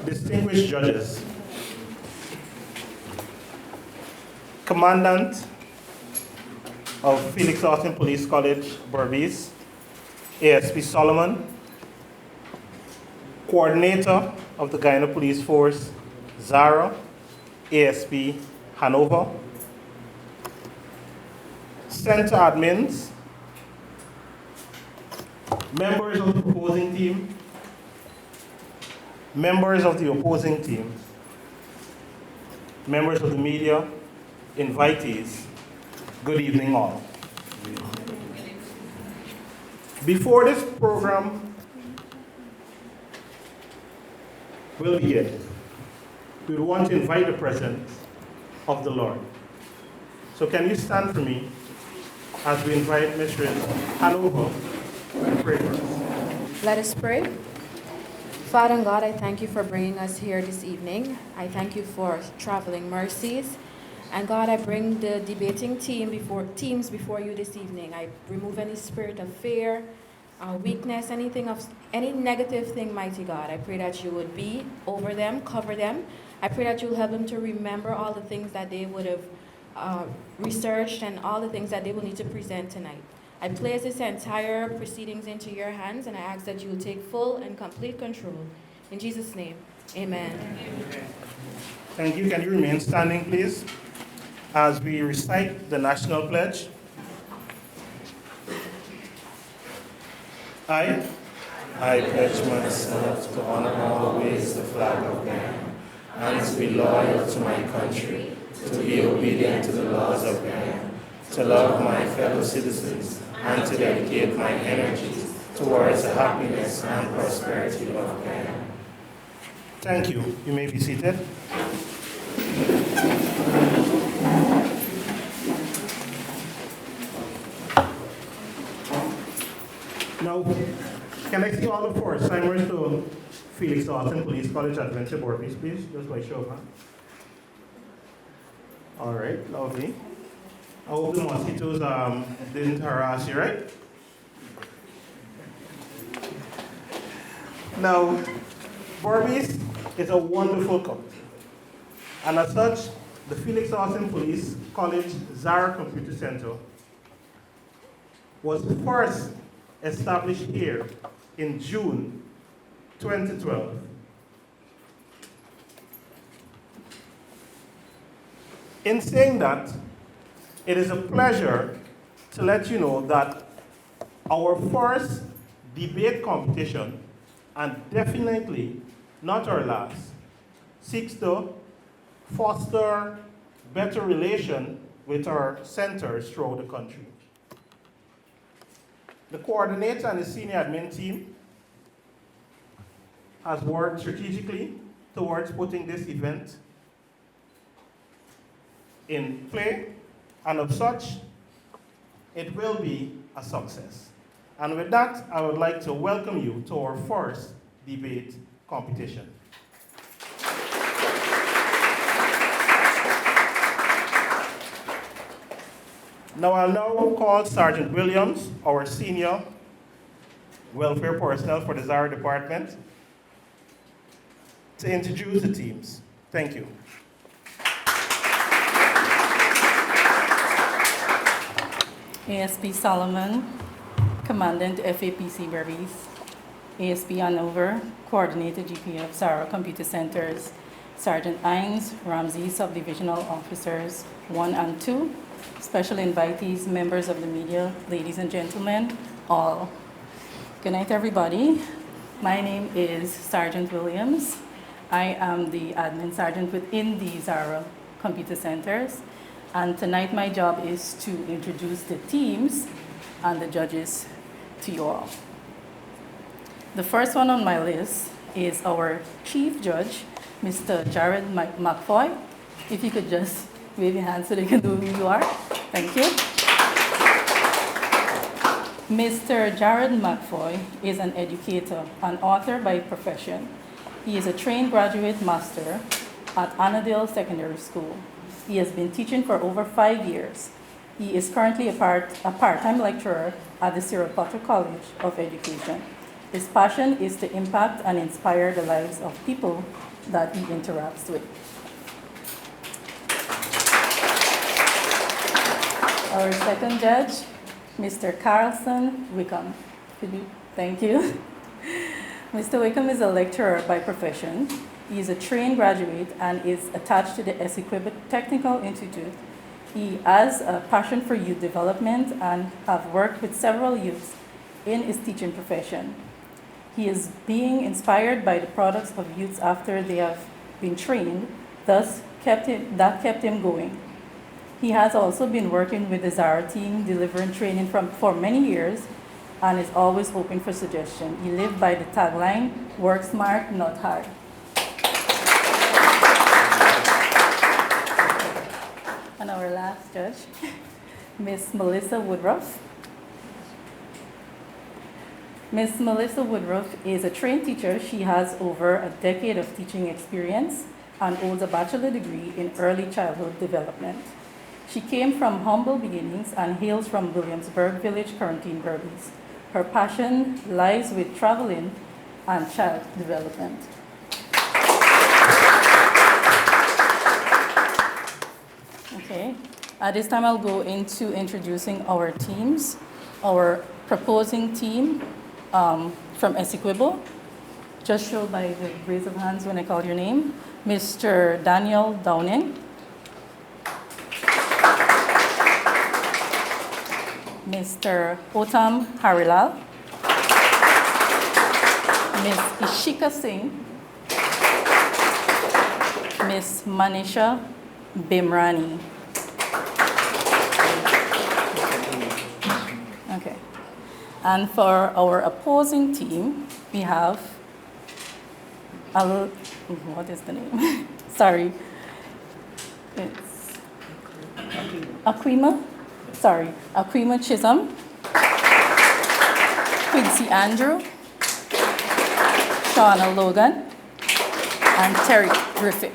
Distinguished judges, Commandant of Felix Austin Police College, Berbice, ASP Solomon, Coordinator of the Guyana Police Force, ZARA, ASP Hanover, Center admins, members of the proposing team, members of the opposing team, members of the media, invitees, good evening all. Before this program will begin, we want to invite the presence of the Lord. So can you stand for me as we invite Mistress Hanover to pray for us? Let us pray. Father and God, I thank you for bringing us here this evening. I thank you for traveling mercies. And God, I bring the debating teams before you this evening. I remove any spirit of fear, weakness, any negative thing, mighty God. I pray that you would be over them, cover them. I pray that you'll help them to remember all the things that they would have researched and all the things that they will need to present tonight. I place this entire proceedings into your hands, and I ask that you will take full and complete control. In Jesus' name, amen. Thank you. Can you remain standing, please, as we recite the National Pledge? I pledge myself to honor always the flag of Ghana, and to be loyal to my country, to be obedient to the laws of Ghana, to love my fellow citizens, and to dedicate my energies towards the happiness and prosperity of Ghana. Thank you. You may be seated. Now, can I see all the first-timers to Felix Austin Police College Adventure Berbice, please? Just by show of hands. All right, lovely. I hope the mosquitoes didn't harass you, right? Now, Berbice is a wonderful company. And as such, the Felix Austin Police College ZARA Computer Center was first established here in June 2012. In saying that, it is a pleasure to let you know that our first debate competition, and definitely not our last, seeks to foster better relation with our centers throughout the country. The coordinator and the senior admin team has worked strategically towards putting this event in play, and of such, it will be a success. And with that, I would like to welcome you to our first debate competition. Now I'll call Sergeant Williams, our senior welfare personnel for the ZARA department, to introduce the teams. Thank you. ASP Solomon, Commandant FAPC Berbice, ASP Hanover, Coordinator GPF ZARA Computer Centers, Sergeant Ines, Ramsey Subdivisional Officers 1 and 2, special invitees, members of the media, ladies and gentlemen, all. Good night, everybody. My name is Sergeant Williams. I am the admin sergeant within the ZARA Computer Centers. And tonight my job is to introduce the teams and the judges to you all. The first one on my list is our chief judge, Mr. Jared McFoy. If you could just wave your hand so they can know who you are. Thank you. Mr. Jared McFoy is an educator, an author by profession. He is a trained graduate master at Annandale Secondary School. He has been teaching for over 5 years. He is currently a part-time lecturer at the Sierra Potter College of Education. His passion is to impact and inspire the lives of people that he interacts with. Our second judge, Mr. Carlson Wickham. Thank you. Mr. Wickham is a lecturer by profession. He is a trained graduate and is attached to the Essequibo Technical Institute. He has a passion for youth development and have worked with several youths in his teaching profession. He is being inspired by the products of youths after they have been trained, thus kept him going. He has also been working with the ZARA team, delivering training for many years, and is always open for suggestion. He lived by the tagline, work smart, not hard. And our last judge, Miss Melissa Woodruff. Miss Melissa Woodruff is a trained teacher. She has over a decade of teaching experience and holds a bachelor degree in early childhood development. She came from humble beginnings and hails from Williamsburg Village, Quarantine Berbice. Her passion lies with traveling and child development. Okay, at this time I'll go into introducing our teams. Our proposing team from Essequibo, just show by the raise of hands when I call your name. Mr. Daniel Downing, Mr. Otam Harilal, Ms. Ishika Singh, Ms. Manisha Bimrani. Okay. And for our opposing team, we have, what is the name? Sorry. It's Aquima Chisholm, Quincy Andrew, Shauna Logan, and Terry Griffith.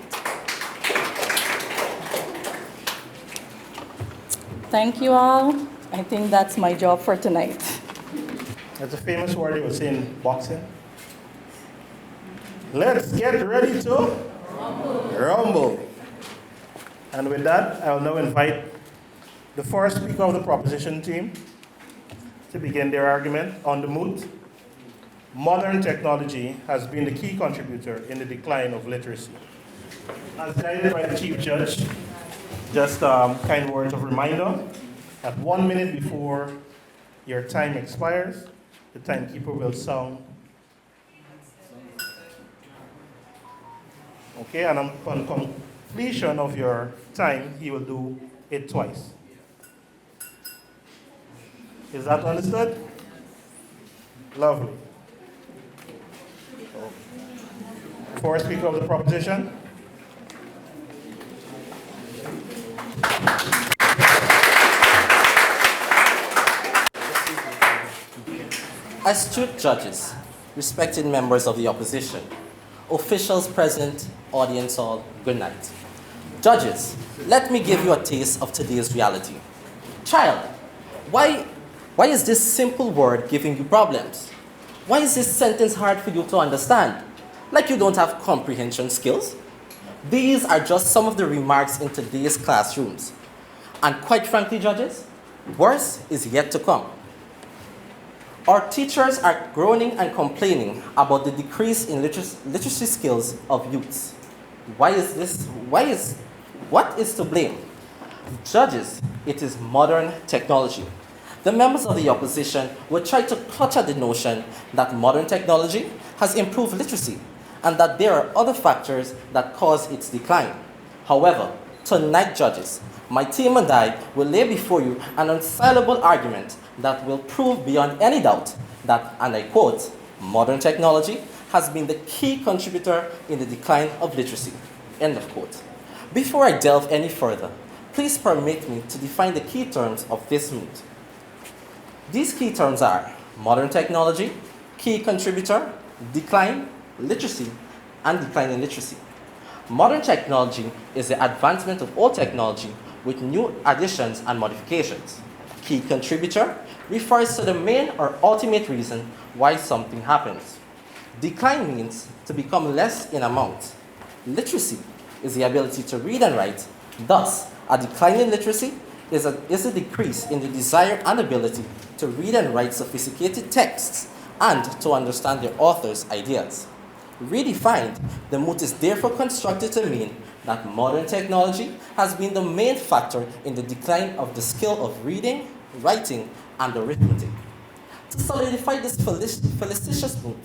Thank you all. I think that's my job for tonight. That's a famous word they would say in boxing. Let's get ready to rumble. And with that, I will now invite the first speaker of the proposition team to begin their argument on the moot. Modern technology has been the key contributor in the decline of literacy. As guided by the Chief Judge, just kind words of reminder, at 1 minute before your time expires, the timekeeper will sound. Okay, and upon completion of your time, he will do it twice. Is that understood? Lovely. First speaker of the proposition. Astute judges, respected members of the opposition, officials present, audience all, good night. Judges, let me give you a taste of today's reality. Child, why is this simple word giving you problems? Why is this sentence hard for you to understand? Like you don't have comprehension skills? These are just some of the remarks in today's classrooms. And quite frankly, judges, worse is yet to come. Our teachers are groaning and complaining about the decrease in literacy skills of youths. What is to blame? Judges, it is modern technology. The members of the opposition will try to clutch at the notion that modern technology has improved literacy and that there are other factors that cause its decline. However, tonight, judges, my team and I will lay before you an unsellable argument that will prove beyond any doubt that, and I quote, modern technology has been the key contributor in the decline of literacy, end of quote. Before I delve any further, please permit me to define the key terms of this moot. These key terms are modern technology, key contributor, decline, literacy, and decline in literacy. Modern technology is the advancement of old technology with new additions and modifications. Key contributor refers to the main or ultimate reason why something happens. Decline means to become less in amount. Literacy is the ability to read and write. Thus, a decline in literacy is a decrease in the desire and ability to read and write sophisticated texts and to understand their author's ideas. Redefined, the moot is therefore constructed to mean that modern technology has been the main factor in the decline of the skill of reading, writing, and arithmetic. To solidify this felicitous moot,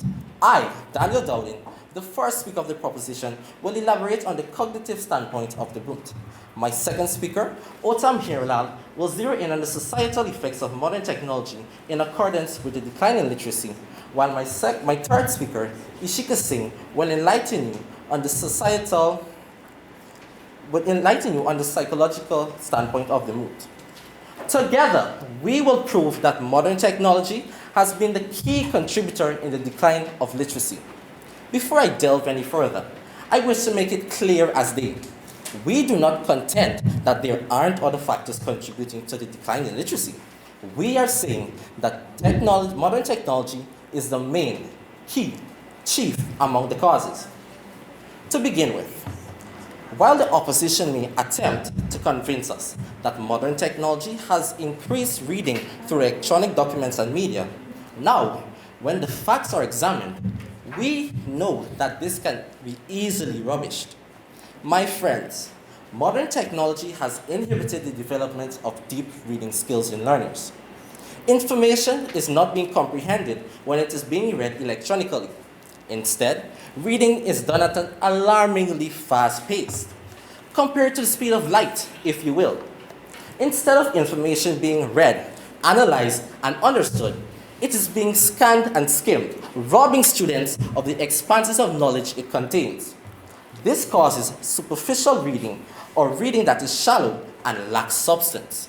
I, Daniel Dowling, the first speaker of the proposition, will elaborate on the cognitive standpoint of the moot. My second speaker, Otam Hiralal, will zero in on the societal effects of modern technology in accordance with the decline in literacy, while my third speaker, Ishika Singh, will enlighten you on the psychological standpoint of the moot. Together, we will prove that modern technology has been the key contributor in the decline of literacy. Before I delve any further, I wish to make it clear as day. We do not contend that there aren't other factors contributing to the decline in literacy. We are saying that modern technology is the main, chief among the causes. To begin with, while the opposition may attempt to convince us that modern technology has increased reading through electronic documents and media, now, when the facts are examined, we know that this can be easily rubbished. My friends, modern technology has inhibited the development of deep reading skills in learners. Information is not being comprehended when it is being read electronically. Instead, reading is done at an alarmingly fast pace, compared to the speed of light, if you will. Instead of information being read, analyzed, and understood, it is being scanned and skimmed, robbing students of the expanses of knowledge it contains. This causes superficial reading, or reading that is shallow and lacks substance.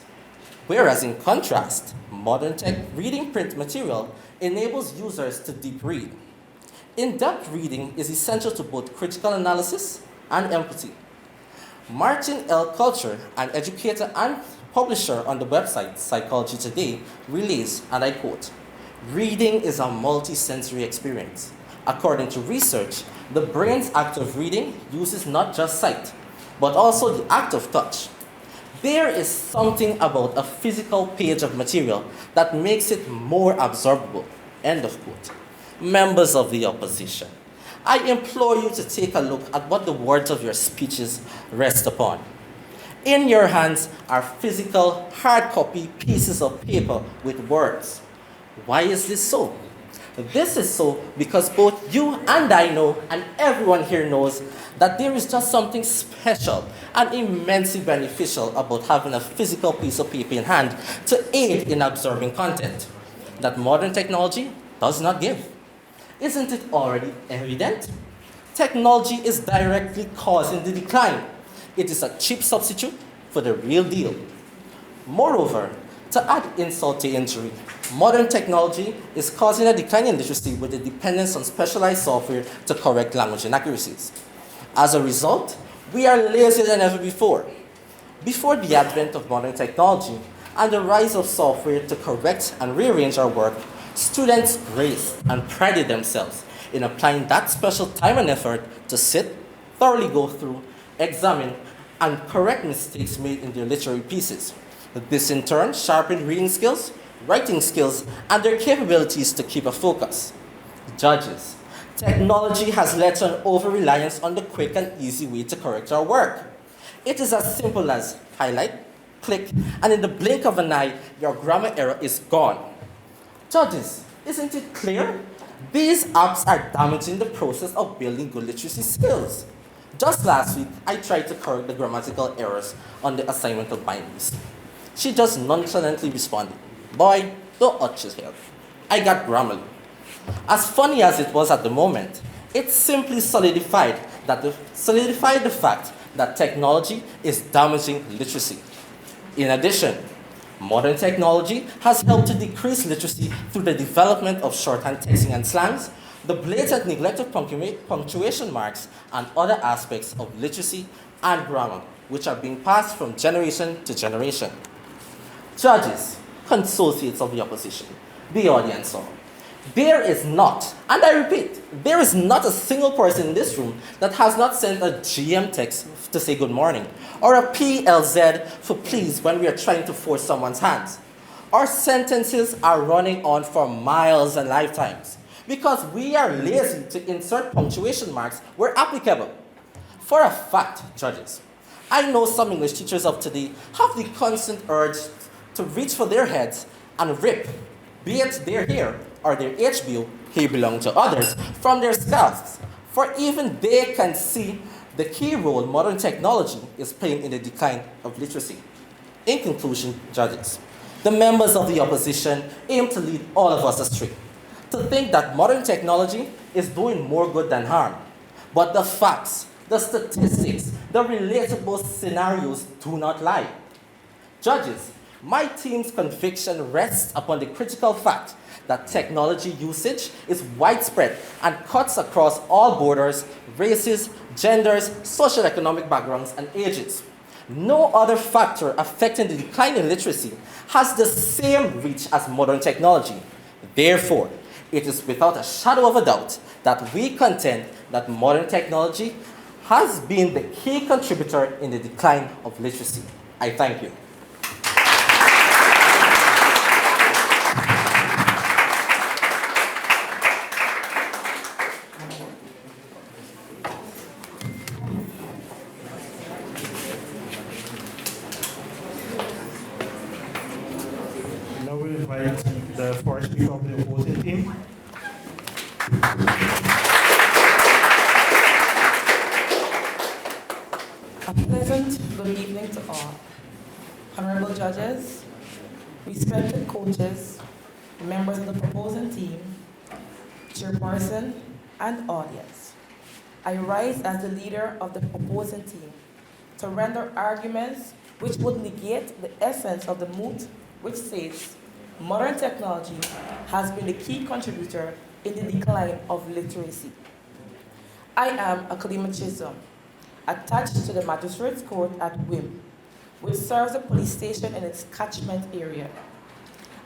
Whereas in contrast, modern tech reading print material enables users to deep read. In-depth reading is essential to both critical analysis and empathy. Martin L. Culture, an educator and publisher on the website Psychology Today, relays, and I quote, "Reading is a multi-sensory experience. According to research, the brain's act of reading uses not just sight, but also the act of touch. There is something about a physical page of material that makes it more absorbable." End of quote. Members of the opposition, I implore you to take a look at what the words of your speeches rest upon. In your hands are physical, hard copy pieces of paper with words. Why is this so? This is so because both you and I know, and everyone here knows, that there is just something special and immensely beneficial about having a physical piece of paper in hand to aid in absorbing content that modern technology does not give. Isn't it already evident? Technology is directly causing the decline. It is a cheap substitute for the real deal. Moreover, to add insult to injury, modern technology is causing a decline in literacy with the dependence on specialized software to correct language inaccuracies. As a result, we are lazier than ever before. Before the advent of modern technology and the rise of software to correct and rearrange our work, students graced and prided themselves in applying that special time and effort to sit, thoroughly go through, examine, and correct mistakes made in their literary pieces. This in turn sharpened reading skills, writing skills, and their capabilities to keep a focus. Judges, technology has led to an over-reliance on the quick and easy way to correct our work. It is as simple as highlight, click, and in the blink of an eye, your grammar error is gone. Judges, isn't it clear? These apps are damaging the process of building good literacy skills. Just last week, I tried to correct the grammatical errors on the assignment of binaries. She just nonchalantly responded, "Boy, don't touch his hair." I got Grammarly. As funny as it was at the moment, it simply solidified the fact that technology is damaging literacy. In addition, modern technology has helped to decrease literacy through the development of shorthand texting and slangs, the blatant neglect of punctuation marks, and other aspects of literacy and grammar, which are being passed from generation to generation. Judges, consociates of the opposition, the audience all, There is not, and I repeat, there is not a single person in this room that has not sent a GM text to say good morning, or a PLZ for please when we are trying to force someone's hands. Our sentences are running on for miles and lifetimes because we are lazy to insert punctuation marks where applicable. For a fact, judges, I know some English teachers of today have the constant urge to reach for their heads and rip, be it their hair or their HBO, hair belong to others, from their scalps, for even they can see the key role modern technology is playing in the decline of literacy. In conclusion, judges, the members of the opposition aim to lead all of us astray, to think that modern technology is doing more good than harm. But the facts, the statistics, the relatable scenarios do not lie. Judges, my team's conviction rests upon the critical fact that technology usage is widespread and cuts across all borders, races, genders, socioeconomic backgrounds, and ages. No other factor affecting the decline in literacy has the same reach as modern technology. Therefore, it is without a shadow of a doubt that we contend that modern technology has been the key contributor in the decline of literacy. I thank you. Now we invite the first speaker of the opposing team. A pleasant good evening to all. Honorable judges, respected coaches, members of the proposing team, chairperson, and audience. I rise as the leader of the proposing team to render arguments which would negate the essence of the moot, which says modern technology has been the key contributor in the decline of literacy. I am Akalima Chisholm, attached to the Magistrates Court at Wim, which serves a police station in its catchment area.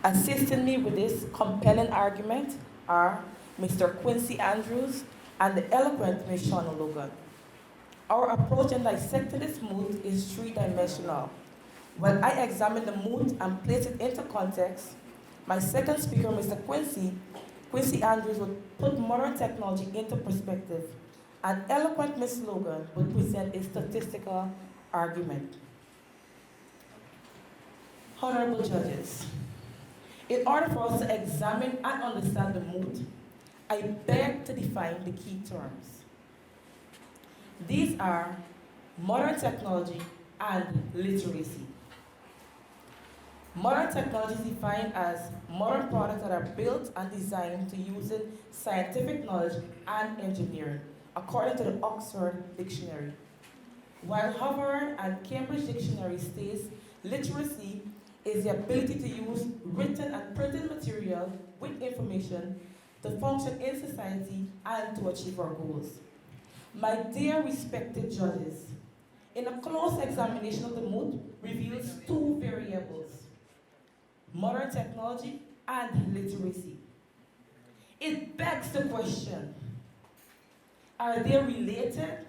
Assisting me with this compelling argument are Mr. Quincy Andrews and the eloquent Ms. Shauna Logan. Our approach in dissecting this moot is three-dimensional. When I examine the moot and place it into context, my second speaker, Mr. Quincy Andrews, would put modern technology into perspective, and eloquent Ms. Logan would present a statistical argument. Honorable judges, in order for us to examine and understand the moot, I beg to define the key terms. These are modern technology and literacy. Modern technology is defined as modern products that are built and designed to using scientific knowledge and engineering, according to the Oxford Dictionary. While Harvard and Cambridge Dictionary states literacy is the ability to use written and printed material with information to function in society and to achieve our goals. My dear respected judges, in a close examination of the moot reveals two variables: modern technology and literacy. It begs the question, are they related?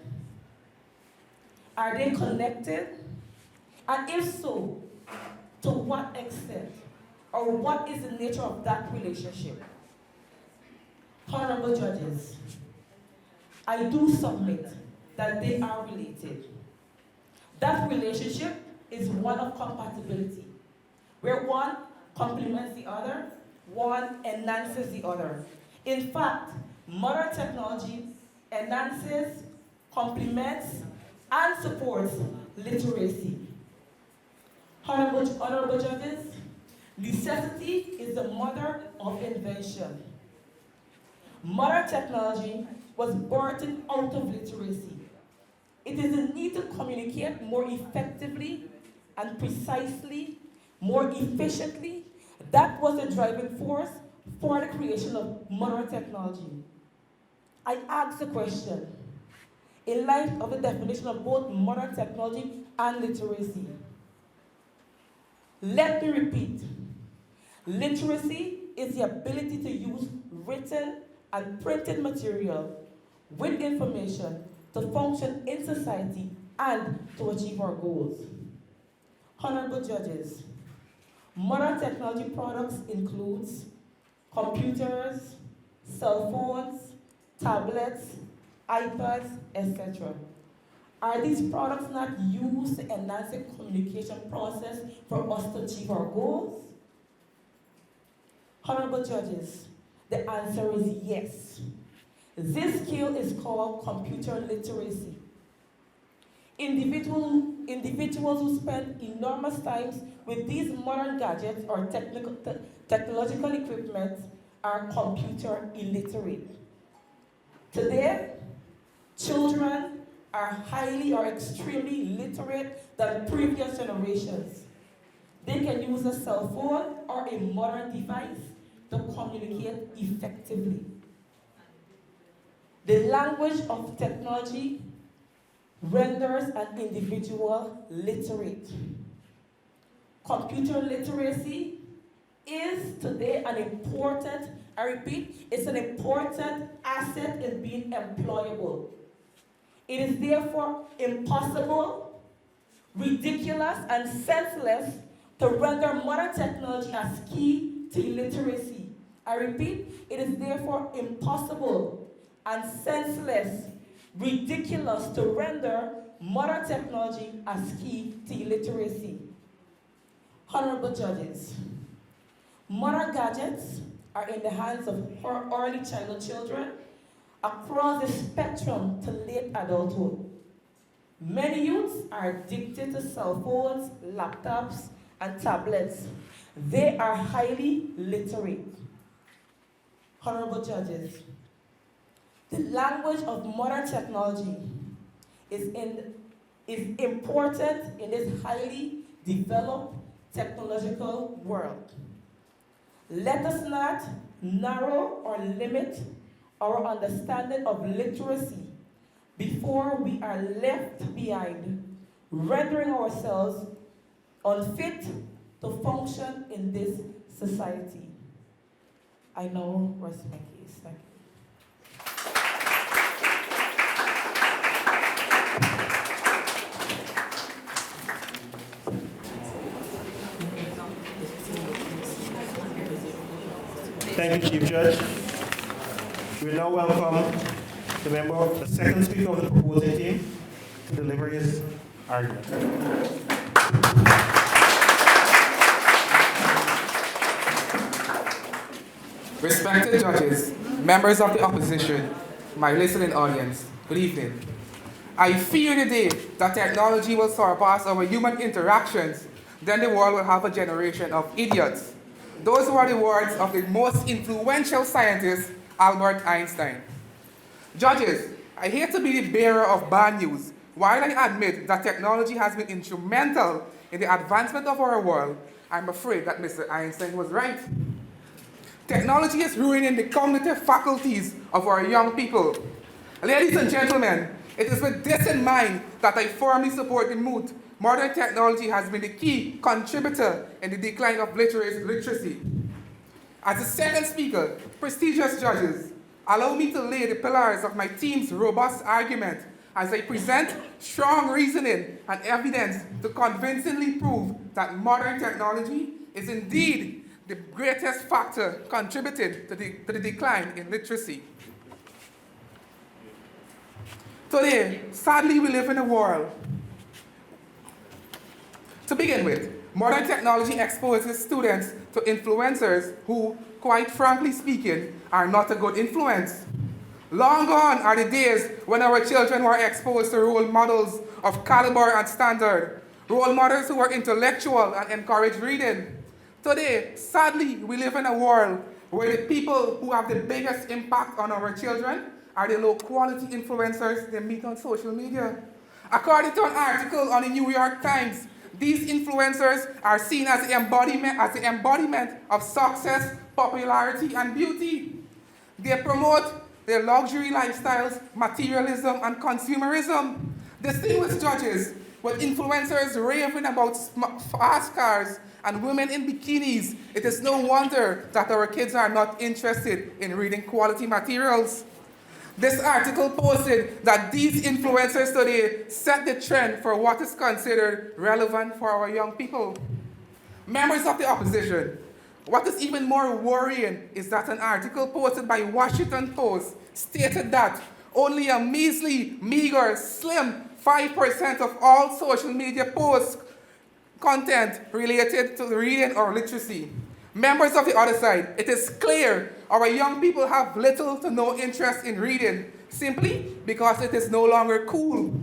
Are they connected? And if so, to what extent? Or what is the nature of that relationship? Honorable judges, I do submit that they are related. That relationship is one of compatibility, where one complements the other, one enhances the other. In fact, modern technology enhances, complements, and supports literacy. Honorable judges, necessity is the mother of invention. Modern technology was birthed out of literacy. It is the need to communicate more effectively and precisely, more efficiently. That was the driving force for the creation of modern technology. I ask the question, in light of the definition of both modern technology and literacy, let me repeat, literacy is the ability to use written and printed material with information to function in society and to achieve our goals. Honorable judges, modern technology products includes computers, cell phones, tablets, iPads, etc. Are these products not used to enhance the communication process for us to achieve our goals? Honorable judges, the answer is yes. This skill is called computer literacy. Individuals who spend enormous times with these modern gadgets or technological equipment are computer illiterate. Today, children are highly or extremely literate than previous generations. They can use a cell phone or a modern device to communicate effectively. The language of technology renders an individual literate. Computer literacy is today an important, I repeat, it's an important asset in being employable. It is therefore impossible, ridiculous, and senseless to render modern technology as key to illiteracy. I repeat, it is therefore impossible and senseless, ridiculous to render modern technology as key to illiteracy. Honorable judges, modern gadgets are in the hands of early childhood children across the spectrum to late adulthood. Many youths are addicted to cell phones, laptops, and tablets. They are highly literate. Honorable judges, the language of modern technology is important in this highly developed technological world. Let us not narrow or limit our understanding of literacy before we are left behind, rendering ourselves unfit to function in this society. I now rest my case. Thank you. Thank you, Chief Judge. We now welcome the second speaker of the proposing team to deliver his argument. Respected judges, members of the opposition, my listening audience, good evening. I fear today that technology will surpass our human interactions, then the world will have a generation of idiots. Those were the words of the most influential scientist, Albert Einstein. Judges, I hate to be the bearer of bad news. While I admit that technology has been instrumental in the advancement of our world, I'm afraid that Mr. Einstein was right. Technology is ruining the cognitive faculties of our young people. Ladies and gentlemen, it is with this in mind that I firmly support the moot. Modern technology has been the key contributor in the decline of literacy. As the second speaker, prestigious judges, allow me to lay the pillars of my team's robust argument as I present strong reasoning and evidence to convincingly prove that modern technology is indeed the greatest factor contributing to the decline in literacy. Today, sadly, we live in a world. To begin with, modern technology exposes students to influencers who, quite frankly speaking, are not a good influence. Long gone are the days when our children were exposed to role models of caliber and standard, role models who were intellectual and encouraged reading. Today, sadly, we live in a world where the people who have the biggest impact on our children are the low-quality influencers they meet on social media. According to an article on the New York Times, these influencers are seen as the embodiment of success, popularity, and beauty. They promote their luxury lifestyles, materialism, and consumerism. Distinguished judges, With influencers raving about fast cars and women in bikinis, it is no wonder that our kids are not interested in reading quality materials. This article posted that these influencers today set the trend for what is considered relevant for our young people. Members of the opposition, what is even more worrying is that an article posted by Washington Post stated that only a measly, meager, slim 5% of all social media posts content related to reading or literacy. Members of the other side, it is clear our young people have little to no interest in reading simply because it is no longer cool.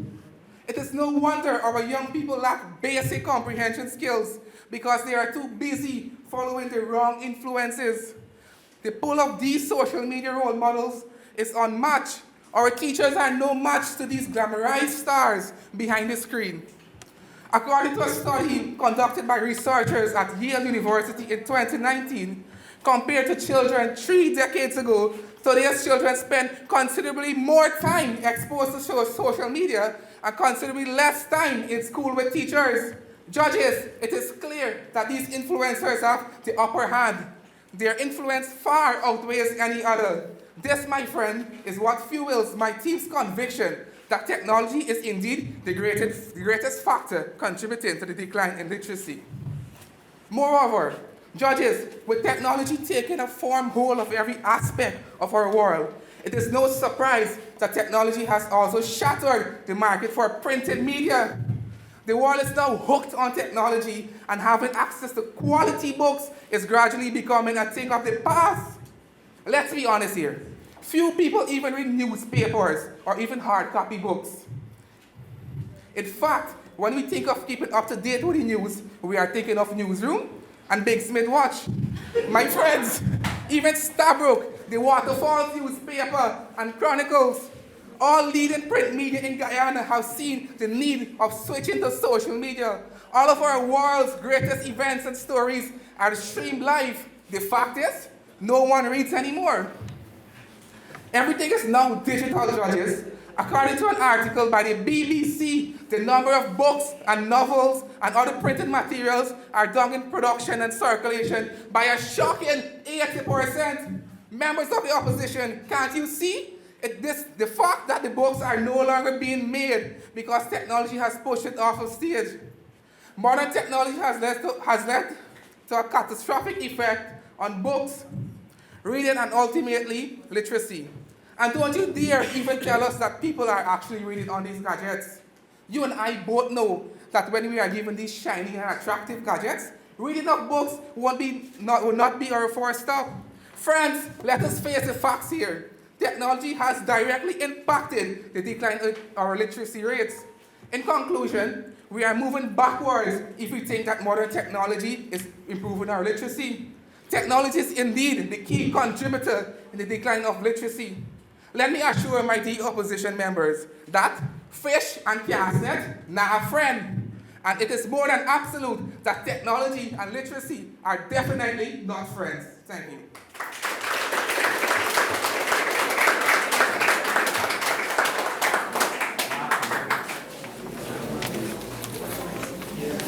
It is no wonder our young people lack basic comprehension skills because they are too busy following the wrong influences. The pull of these social media role models is unmatched. Our teachers are no match to these glamorized stars behind the screen. According to a study conducted by researchers at Yale University in 2019, compared to children 3 decades ago, today's children spend considerably more time exposed to social media and considerably less time in school with teachers. Judges, it is clear that these influencers have the upper hand. Their influence far outweighs any other. This, my friend, is what fuels my team's conviction that technology is indeed the greatest factor contributing to the decline in literacy. Moreover, judges, with technology taking a firm hold of every aspect of our world, it is no surprise that technology has also shattered the market for printed media. The world is now hooked on technology, and having access to quality books is gradually becoming a thing of the past. Let's be honest here. Few people even read newspapers or even hard copy books. In fact, when we think of keeping up to date with the news, we are thinking of Newsroom and Big Smith Watch. My friends, even Stabrook, the Waterfalls newspaper, and Chronicles, all leading print media in Guyana have seen the need of switching to social media. All of our world's greatest events and stories are streamed live. The fact is, no one reads anymore. Everything is now digital, judges. According to an article by the BBC, the number of books and novels and other printed materials are down in production and circulation by a shocking 80%. Members of the opposition, can't you see? The fact that the books are no longer being made because technology has pushed it off of stage. Modern technology has led to a catastrophic effect on books, reading, and ultimately literacy. And don't you dare even tell us that people are actually reading on these gadgets. You and I both know that when we are given these shiny and attractive gadgets, reading of books will not be our first stop. Friends, let us face the facts here. Technology has directly impacted the decline of our literacy rates. In conclusion, we are moving backwards if we think that modern technology is improving our literacy. Technology is indeed the key contributor in the decline of literacy. Let me assure my dear opposition members that fish and casnet not a friend. And it is more than absolute that technology and literacy are definitely not friends. Thank you.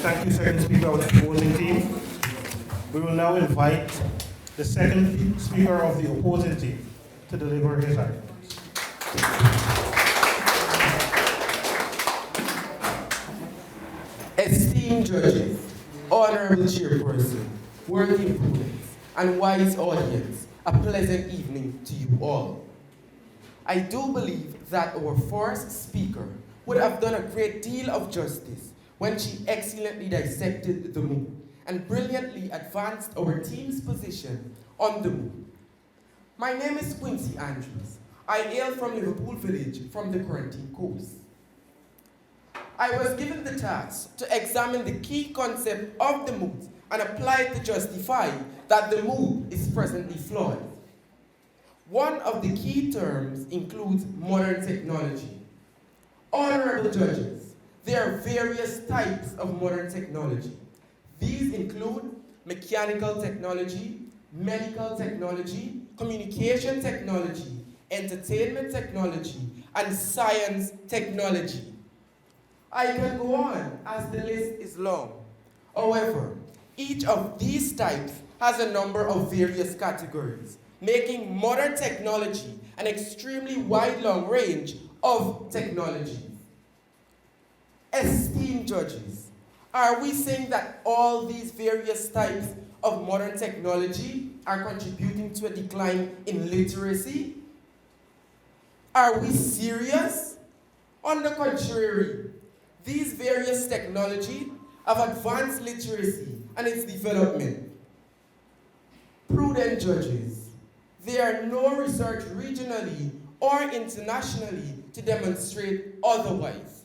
Thank you, Second Speaker of the opposing team. We will now invite the second speaker of the opposing team to deliver his arguments. Esteemed judges, honorable chairperson, worthy prudence, and wise audience, a pleasant evening to you all. I do believe that our first speaker would have done a great deal of justice when she excellently dissected the moot and brilliantly advanced our team's position on the moot. My name is Quincy Andrews. I hail from Liverpool Village from the Quarantine Coast. I was given the task to examine the key concept of the moot and apply it to justify that the moot is presently flawed. One of the key terms includes modern technology. Honorable judges, there are various types of modern technology. These include mechanical technology, medical technology, communication technology, entertainment technology, and science technology. I can go on as the list is long. However, each of these types has a number of various categories, making modern technology an extremely wide, long range of technologies. Esteemed judges, are we saying that all these various types of modern technology are contributing to a decline in literacy? Are we serious? On the contrary, these various technologies have advanced literacy and its development. Prudent judges, there are no research regionally or internationally to demonstrate otherwise.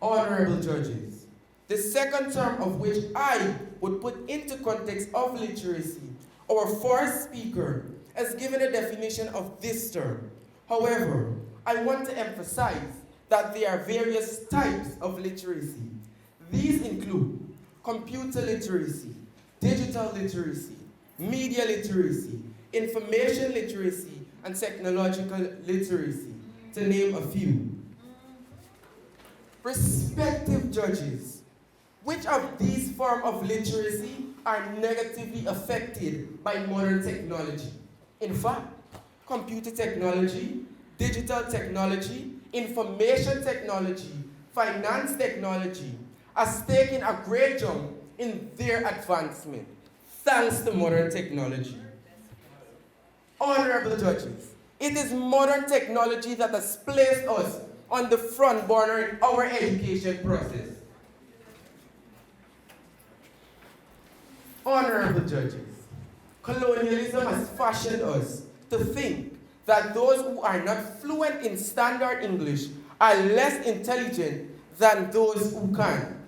Honorable judges, the second term of which I would put into context of literacy, our first speaker has given a definition of this term. However, I want to emphasize that there are various types of literacy. These include computer literacy, digital literacy, media literacy, information literacy, and technological literacy, to name a few. Respective judges, which of these forms of literacy are negatively affected by modern technology? In fact, computer technology, digital technology, information technology, finance technology has taken a great jump in their advancement, thanks to modern technology. Honorable judges, it is modern technology that has placed us on the front burner in our education process. Honorable judges, colonialism has fashioned us to think that those who are not fluent in standard English are less intelligent than those who can.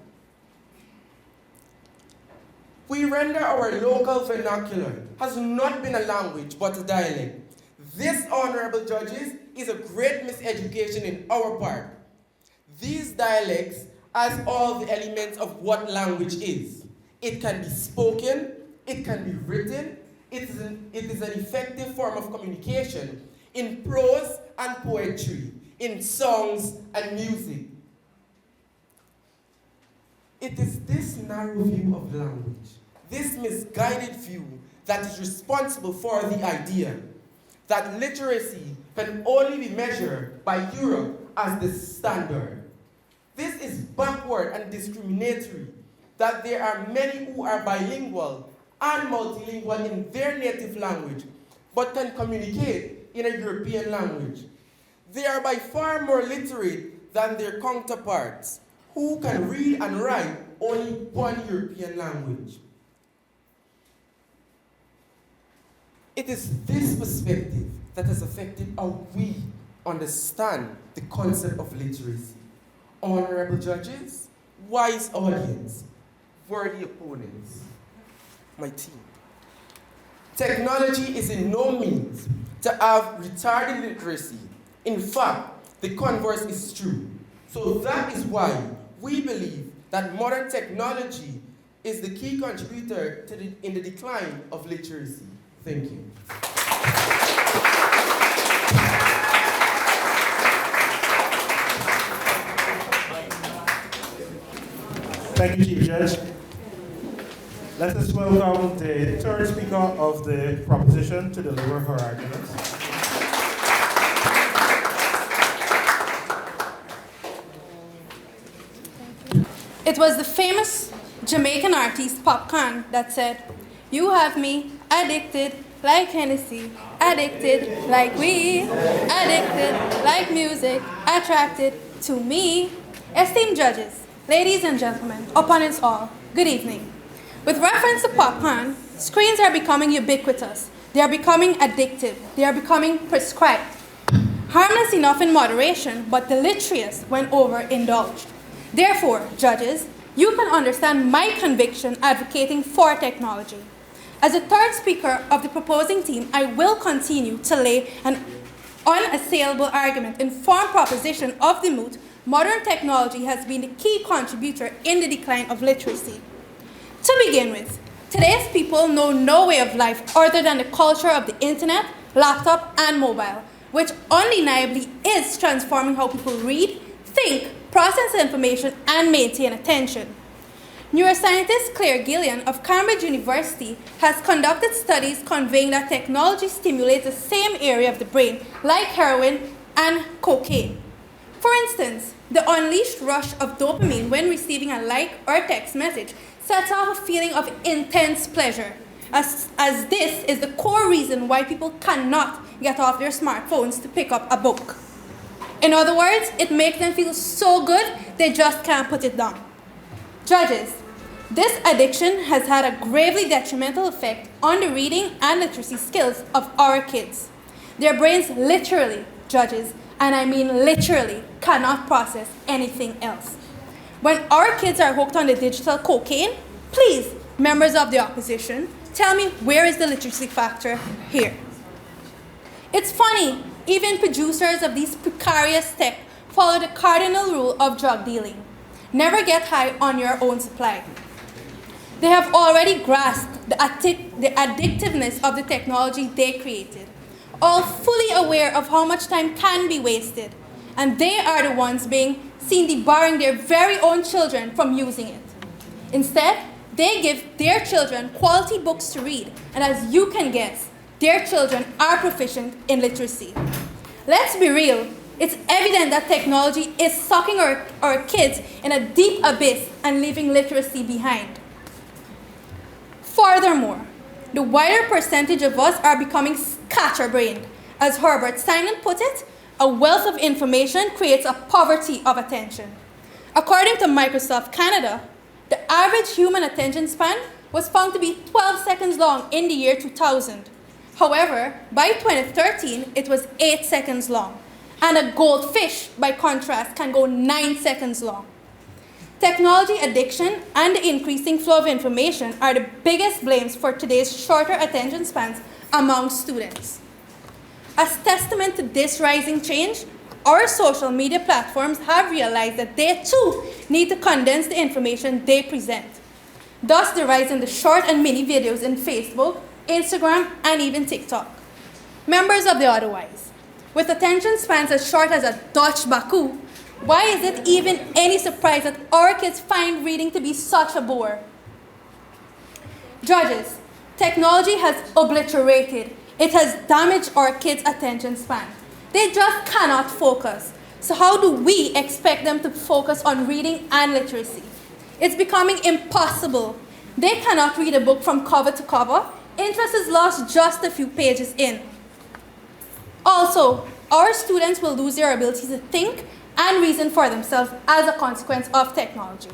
We render our local vernacular has not been a language but a dialect. This, honorable judges, is a great miseducation in our part. These dialects has all the elements of what language is. It can be spoken, it can be written, it is an effective form of communication in prose and poetry, in songs and music. It is this narrow view of language, this misguided view, that is responsible for the idea that literacy can only be measured by Europe as the standard. This is backward and discriminatory, that there are many who are bilingual and multilingual in their native language, but can communicate in a European language. They are by far more literate than their counterparts, who can read and write only one European language. It is this perspective that has affected how we understand the concept of literacy. Honorable judges, wise audience, worthy opponents, my team. Technology is in no means to have retarded literacy. In fact, the converse is true. So that is why we believe that modern technology is the key contributor in the decline of literacy. Thank you. Thank you, Chief Judge. Let us welcome the third speaker of the proposition to deliver her arguments. It was the famous Jamaican artist Popcorn that said, "You have me addicted like Hennessy, addicted like weed, addicted like music, attracted to me." Esteemed judges, ladies and gentlemen, opponents all, good evening. With reference to popcorn, screens are becoming ubiquitous. They are becoming addictive. They are becoming prescribed. Harmless enough in moderation, but deleterious when overindulged. Therefore, judges, you can understand my conviction advocating for technology. As a third speaker of the proposing team, I will continue to lay an unassailable argument, informed proposition of the moot. Modern technology has been the key contributor in the decline of literacy. To begin with, today's people know no way of life other than the culture of the internet, laptop, and mobile, which undeniably is transforming how people read, think, process information, and maintain attention. Neuroscientist Claire Gillian of Cambridge University has conducted studies conveying that technology stimulates the same area of the brain, like heroin and cocaine. For instance, the unleashed rush of dopamine when receiving a like or text message sets off a feeling of intense pleasure, as this is the core reason why people cannot get off their smartphones to pick up a book. In other words, it makes them feel so good they just can't put it down. Judges, this addiction has had a gravely detrimental effect on the reading and literacy skills of our kids. Their brains literally, judges, and I mean literally, cannot process anything else. When our kids are hooked on the digital cocaine, please, members of the opposition, tell me where is the literacy factor here? It's funny, even producers of these precarious tech follow the cardinal rule of drug dealing. Never get high on your own supply. They have already grasped the addictiveness of the technology they created, all fully aware of how much time can be wasted, and they are the ones being seen debarring their very own children from using it. Instead, they give their children quality books to read, and as you can guess, their children are proficient in literacy. Let's be real, it's evident that technology is sucking our kids in a deep abyss and leaving literacy behind. Furthermore, the wider percentage of us are becoming scatterbrained. As Herbert Simon put it, a wealth of information creates a poverty of attention. According to Microsoft Canada, the average human attention span was found to be 12 seconds long in the year 2000. However, by 2013, it was 8 seconds long. And a goldfish, by contrast, can go 9 seconds long. Technology addiction and the increasing flow of information are the biggest blames for today's shorter attention spans among students. As testament to this rising change, our social media platforms have realized that they too need to condense the information they present. Thus the rise in the short and mini videos in Facebook, Instagram, and even TikTok. Members of the otherwise, with attention spans as short as a Dutch Baku, why is it even any surprise that our kids find reading to be such a bore? Judges, technology has obliterated, it has damaged our kids' attention span. They just cannot focus. So how do we expect them to focus on reading and literacy? It's becoming impossible. They cannot read a book from cover to cover. Interest is lost just a few pages in. Also, our students will lose their ability to think and reason for themselves as a consequence of technology.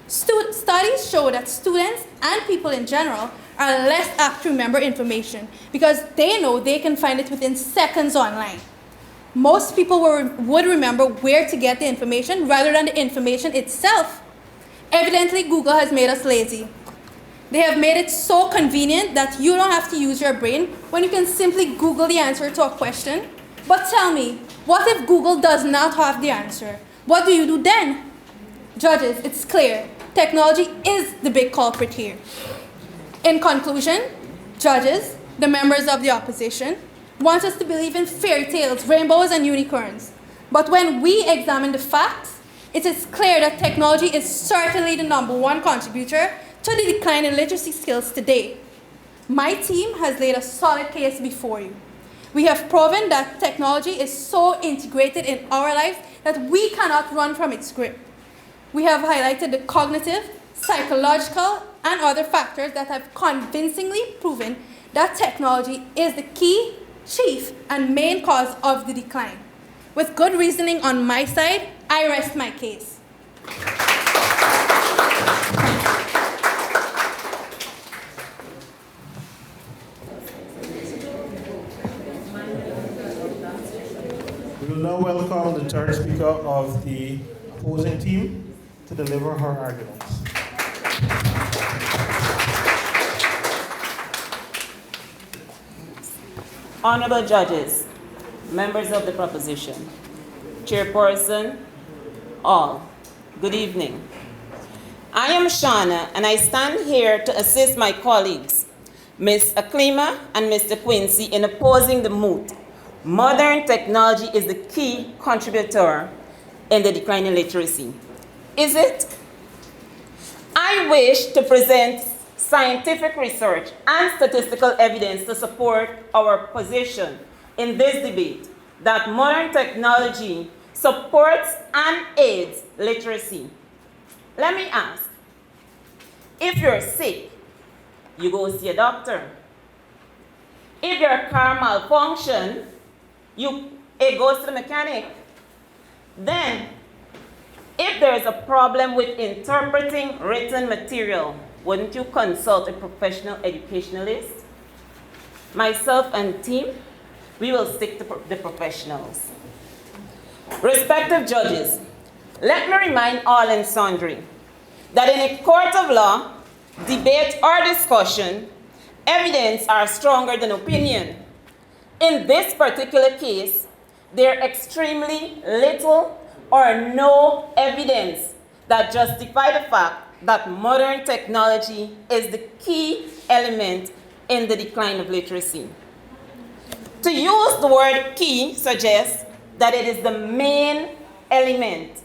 Studies show that students and people in general are less apt to remember information because they know they can find it within seconds online. Most people would remember where to get the information rather than the information itself. Evidently, Google has made us lazy. They have made it so convenient that you don't have to use your brain when you can simply Google the answer to a question. But tell me, what if Google does not have the answer? What do you do then? Judges, it's clear. Technology is the big culprit here. In conclusion, judges, the members of the opposition, want us to believe in fairy tales, rainbows, and unicorns. But when we examine the facts, it is clear that technology is certainly the #1 contributor to the decline in literacy skills today. My team has laid a solid case before you. We have proven that technology is so integrated in our lives that we cannot run from its grip. We have highlighted the cognitive, psychological, and other factors that have convincingly proven that technology is the key, chief, and main cause of the decline. With good reasoning on my side, I rest my case. We will now welcome the third speaker of the opposing team to deliver her arguments. Honorable judges, members of the proposition, chairperson, all, good evening. I am Shauna and I stand here to assist my colleagues, Ms. Aklima and Mr. Quincy, in opposing the moot, modern technology is the key contributor in the decline in literacy. Is it? I wish to present scientific research and statistical evidence to support our position in this debate that modern technology supports and aids literacy. Let me ask, if you're sick, you go see a doctor. If your car malfunctions, it goes to the mechanic. Then, if there is a problem with interpreting written material, wouldn't you consult a professional educationalist? Myself and team, we will stick to the professionals. Respective judges, let me remind all and sundry that in a court of law, debate or discussion, evidence are stronger than opinion. In this particular case, there are extremely little or no evidence that justify the fact that modern technology is the key element in the decline of literacy. To use the word key suggests that it is the main element,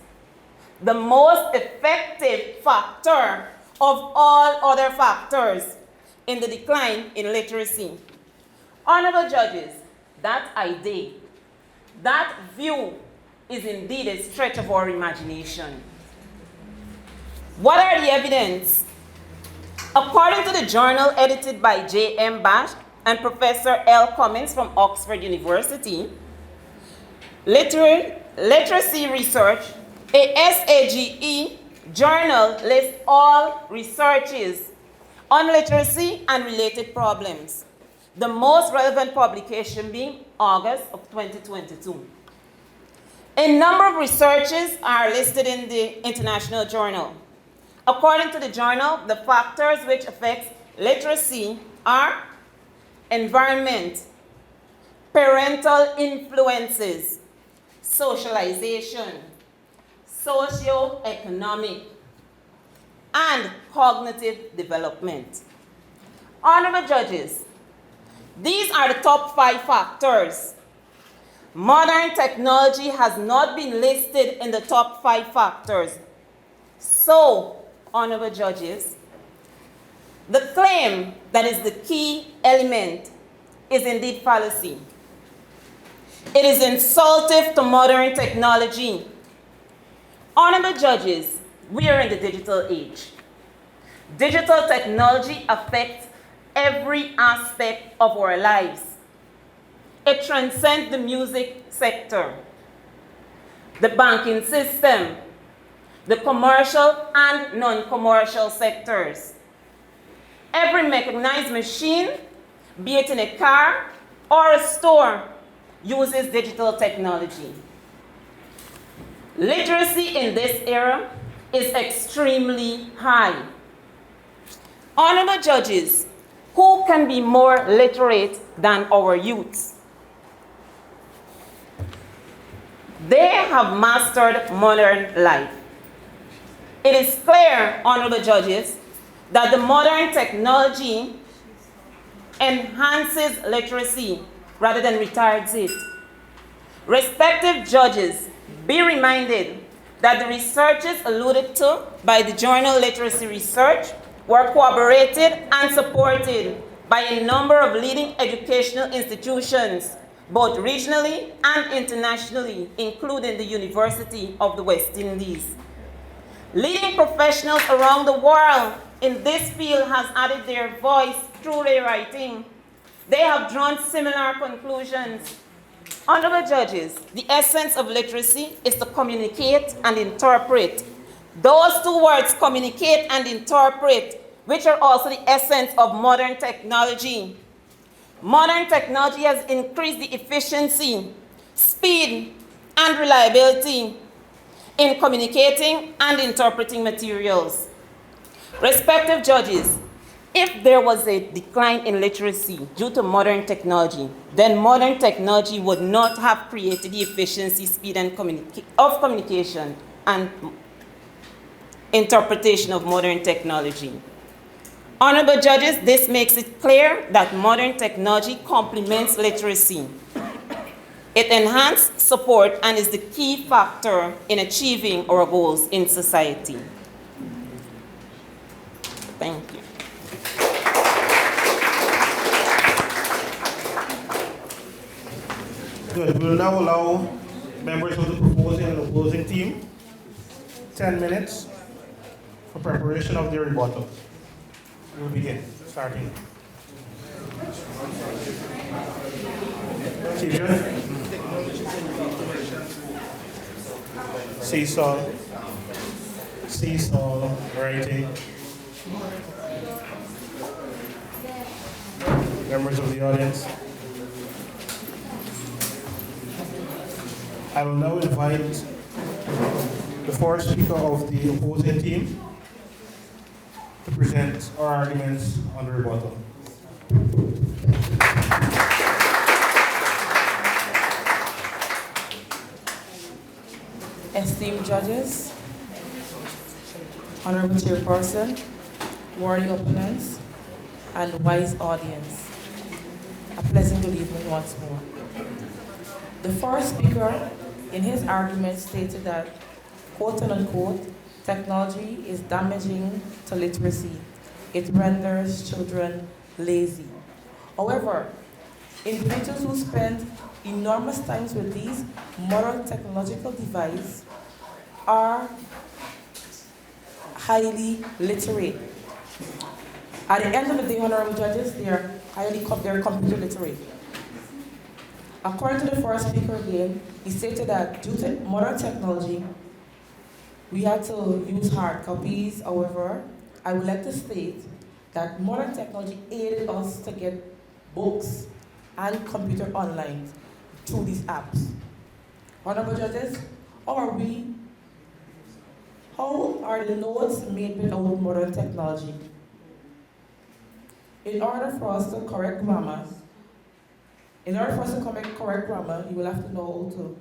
the most effective factor of all other factors in the decline in literacy. Honorable judges, that idea, that view is indeed a stretch of our imagination. What are the evidence? According to the journal edited by J.M. Bash and Professor L. Cummins from Oxford University, Literacy Research, a SAGE journal, lists all researches on literacy and related problems, the most relevant publication being August of 2022. A number of researches are listed in the International Journal. According to the journal, the factors which affect literacy are environment, parental influences, socialization, socioeconomic, and cognitive development. Honorable judges, these are the top 5 factors. Modern technology has not been listed in the top 5 factors. So, honorable judges, the claim that is the key element is indeed fallacy. It is insultive to modern technology. Honorable judges, we are in the digital age. Digital technology affects every aspect of our lives. It transcends the music sector, the banking system, the commercial and non-commercial sectors. Every mechanized machine, be it in a car or a store, uses digital technology. Literacy in this era is extremely high. Honorable judges, who can be more literate than our youths? They have mastered modern life. It is clear, honorable judges, that the modern technology enhances literacy rather than retards it. Respective judges, be reminded that the researches alluded to by the journal Literacy Research were corroborated and supported by a number of leading educational institutions, both regionally and internationally, including the University of the West Indies. Leading professionals around the world in this field has added their voice through their writing. They have drawn similar conclusions. Honorable judges, the essence of literacy is to communicate and interpret. Those two words, communicate and interpret, which are also the essence of modern technology. Modern technology has increased the efficiency, speed, and reliability in communicating and interpreting materials. Respective judges, if there was a decline in literacy due to modern technology, then modern technology would not have created the efficiency, speed, and communication and interpretation of modern technology. Honorable judges, this makes it clear that modern technology complements literacy. It enhances support and is the key factor in achieving our goals in society. Thank you. Good. We'll now allow members of the proposing and opposing team 10 minutes for preparation of their rebuttal. We'll begin, starting. Chief Judge. Seesaw, writing. Members of the audience. I will now invite the fourth speaker of the opposing team to present our arguments on the rebuttal. Esteemed judges, Honorable Chairperson, worthy opponents, and wise audience, a pleasant good evening once more. The first speaker in his argument stated that, quote unquote, technology is damaging to literacy. It renders children lazy. However, individuals who spend enormous times with these modern technological devices are highly literate. At the end of the day, honorable judges, they're computer literate. According to the first speaker again, he stated that due to modern technology, we had to use hard copies. However, I would like to state that modern technology aided us to get books and computer online through these apps. Honorable judges, how are the notes made without modern technology? In order for us to correct grammar, you will have to know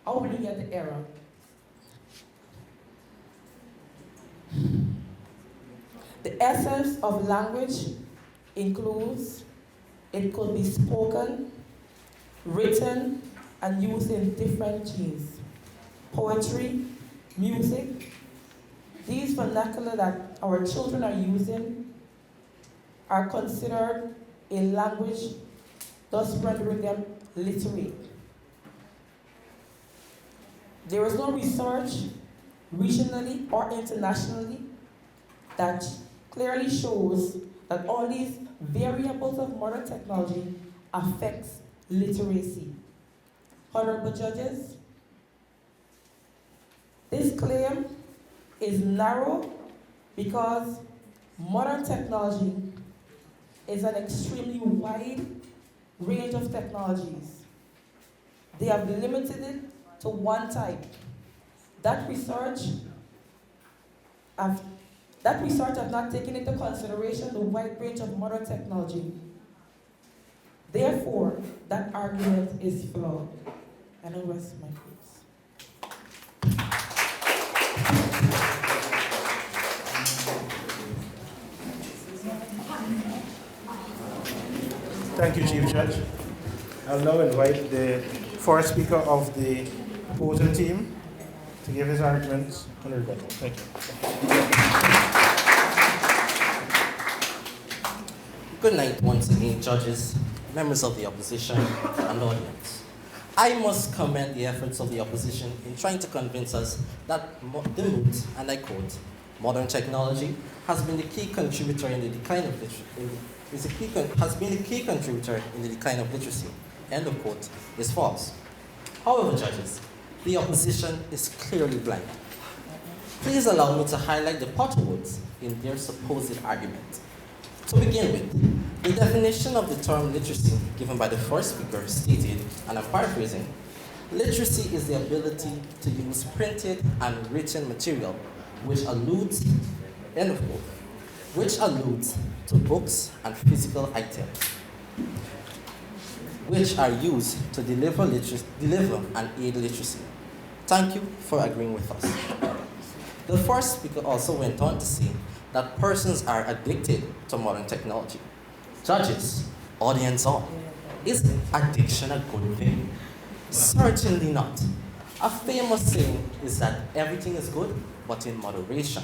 how will you get the error? The essence of language includes, it could be spoken, written, and used in different genes. Poetry, music, these vernacular that our children are using are considered a language, thus rendering them literate. There is no research, regionally or internationally, that clearly shows that all these variables of modern technology affects literacy. Honorable judges, this claim is narrow because modern technology is an extremely wide range of technologies. They have limited it to one type. That research has not taken into consideration the wide range of modern technology. Therefore, that argument is flawed. And I'll rest my case. Thank you, Chief Judge. I'll now invite the fourth speaker of the opposing team to give his arguments on the rebuttal. Thank you. Good night once again, judges, members of the opposition, and audience. I must commend the efforts of the opposition in trying to convince us that the moot, and I quote, modern technology has been the key contributor in the decline of literacy, end of quote, is false. However, judges, the opposition is clearly blind. Please allow me to highlight the potholes in their supposed argument. To begin with, the definition of the term literacy given by the first speaker stated, and I'm paraphrasing, literacy is the ability to use printed and written material which alludes, end of quote, which alludes to books and physical items, which are used to deliver and aid literacy. Thank you for agreeing with us. The first speaker also went on to say that persons are addicted to modern technology. Judges, audience all, is addiction a good thing? Certainly not. A famous saying is that everything is good, but in moderation.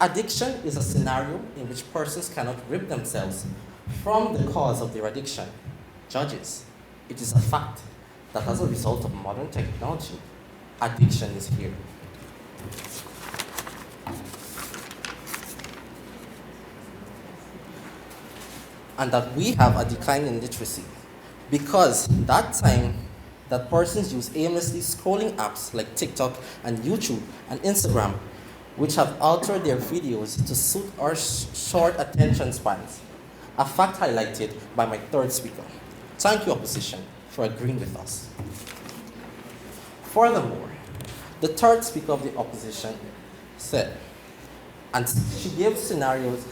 Addiction is a scenario in which persons cannot rid themselves from the cause of their addiction. Judges, it is a fact that as a result of modern technology, addiction is here. And that we have a decline in literacy because that time that persons use aimlessly scrolling apps like TikTok and YouTube and Instagram, which have altered their videos to suit our short attention spans, a fact highlighted by my third speaker. Thank you, opposition, for agreeing with us. Furthermore, the third speaker of the opposition said, and she gave scenarios,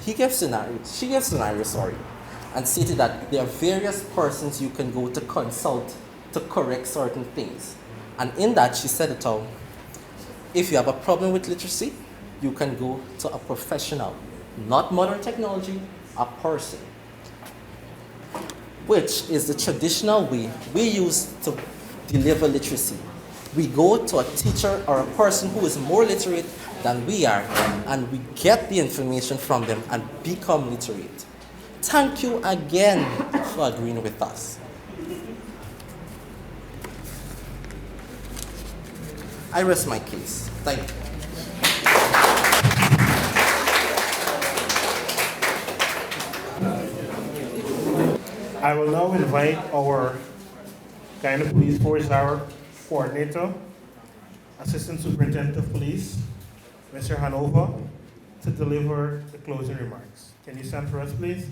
and stated that there are various persons you can go to consult to correct certain things. And in that, she said it all. If you have a problem with literacy, you can go to a professional, not modern technology, a person, which is the traditional way we use to deliver literacy. We go to a teacher or a person who is more literate than we are, and we get the information from them and become literate. Thank you again for agreeing with us. I rest my case. Thank you. I will now invite our Guyana Police Force ZARA Coordinator, Assistant Superintendent of Police, Mr. Hanover, to deliver the closing remarks. Can you stand for us, please?